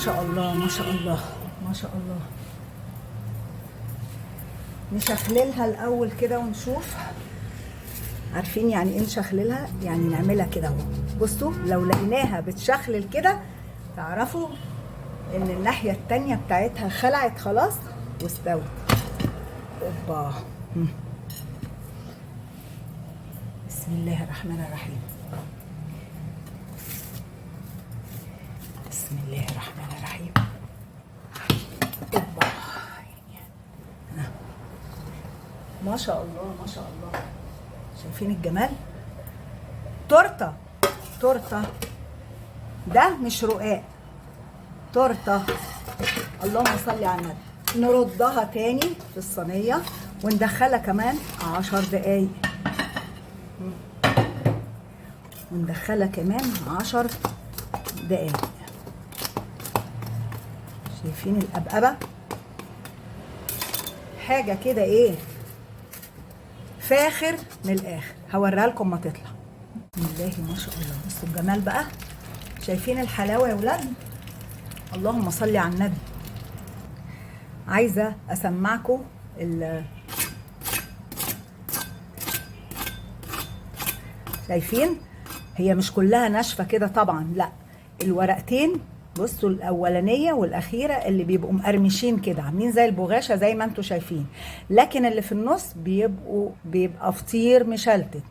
شاء الله ما شاء الله ما شاء الله. نشخللها الاول كده ونشوف. عارفين يعني ايه نشخللها؟ يعني نعملها كده اهو. بصوا لو لقيناها بتشخلل كده تعرفوا ان الناحيه التانيه بتاعتها خلعت خلاص واستوت. اوبا. بسم الله الرحمن الرحيم. بسم الله الرحمن الرحيم. اوبا. ما شاء الله ما شاء الله. شايفين الجمال؟ تورته تورته. ده مش رقاق، تورته. اللهم صل على النبي. نردها تاني في الصينيه وندخلها كمان 10 دقايق. وندخلها كمان 10 دقايق. شايفين القبقبه؟ حاجه كده ايه فاخر من الاخر. هوريها لكم ما تطلع. بسم الله ما شاء الله. بصوا الجمال بقى. شايفين الحلاوه يا ولاد؟ اللهم صل على النبي. عايزه اسمعكم شايفين هي مش كلها ناشفه كده طبعا، لا، الورقتين بصوا الاولانيه والاخيره اللي بيبقوا مقرمشين كده عاملين زي البغاشه زي ما انتم شايفين، لكن اللي في النص بيبقى فطير مشلتت.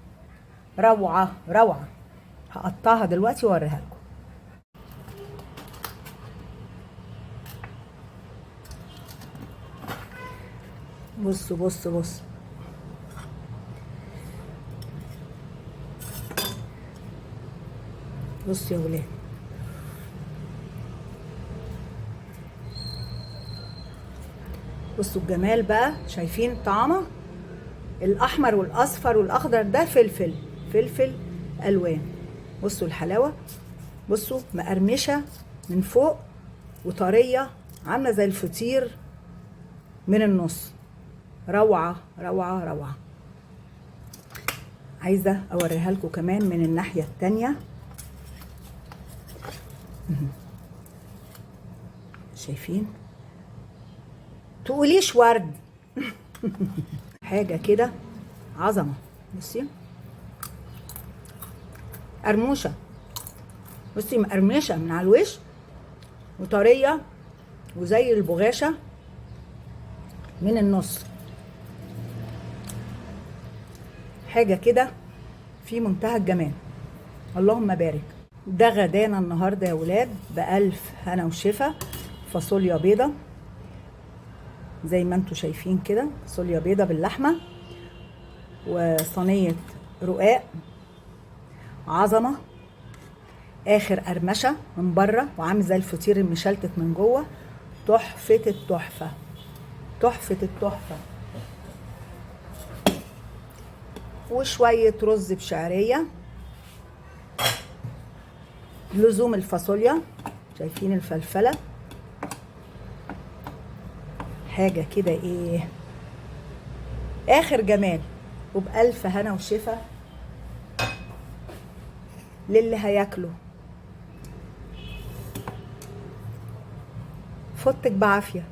روعه روعه. هقطعها دلوقتي واوريها لكم. بصوا بصوا بصوا. بصوا يا ولاد. بصوا الجمال بقى. شايفين طعمه؟ الاحمر والاصفر والاخضر ده فلفل، فلفل الوان. بصوا الحلاوه. بصوا مقرمشه من فوق وطريه عامله زي الفطير من النص. روعه روعه روعه. عايزه اوريها لكم كمان من الناحيه التانيه. شايفين؟ تقوليش ورد. حاجه كده عظمه. بصي قرموشه. بصي مقرمشه من على الوش وطريه وزي البغاشه من النص. حاجه كده في منتهى الجمال. اللهم بارك. ده غدانا النهارده يا ولاد بألف هنا وشفا. فاصوليا بيضه زي ما انتم شايفين كده، فاصوليا بيضه باللحمه، وصينيه رقاق عظمه. اخر قرمشه من بره وعامل زي الفطير المشلتت من جوه. تحفه التحفه. تحفه التحفه. وشويه رز بشعريه. لزوم الفاصوليا. شايفين الفلفله؟ حاجه كده ايه اخر جمال. وبألف هنا وشفا للي هياكله. فوتك بعافيه.